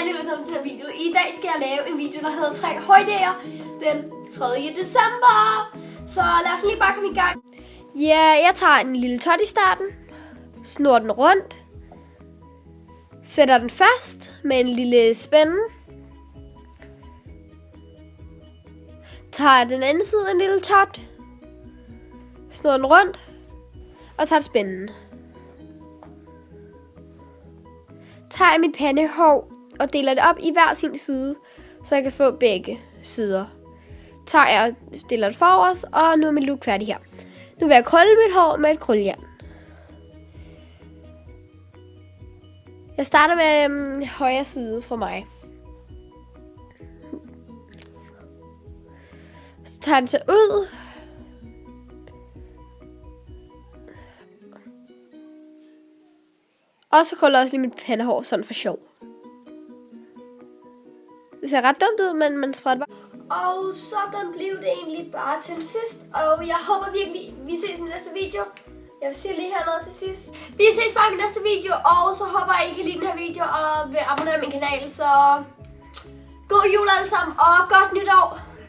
Anne, velkommen til den her video. I dag skal jeg lave en video, der hedder 3 højdage den 3. december. Så lad os lige bare komme i gang. Ja, jeg tager en lille tot i starten, snor den rundt, sætter den fast med en lille spænde, tager den anden side af en lille tot, snor den rundt og tager spænden. Tager mit pandehår og deler det op i hver sin side, så jeg kan få begge sider. Tager jeg og stiller det forrest, og nu er min look færdig her. Nu vil jeg krølle mit hår med et krøllejern. Jeg starter med højre side for mig. Så tager den så ud. Og så krøller jeg også lige mit pandehår sådan for sjov. Det ser ret dumt ud, men man spreder bare. Og sådan blev det egentlig bare til sidst. Og jeg håber virkelig, vi ses i min næste video. Jeg vil sige lige her noget til sidst. Vi ses bare i min næste video. Og så håber jeg, I kan lide den her video og vil abonnere min kanal. Så god jul alle sammen og godt nytår.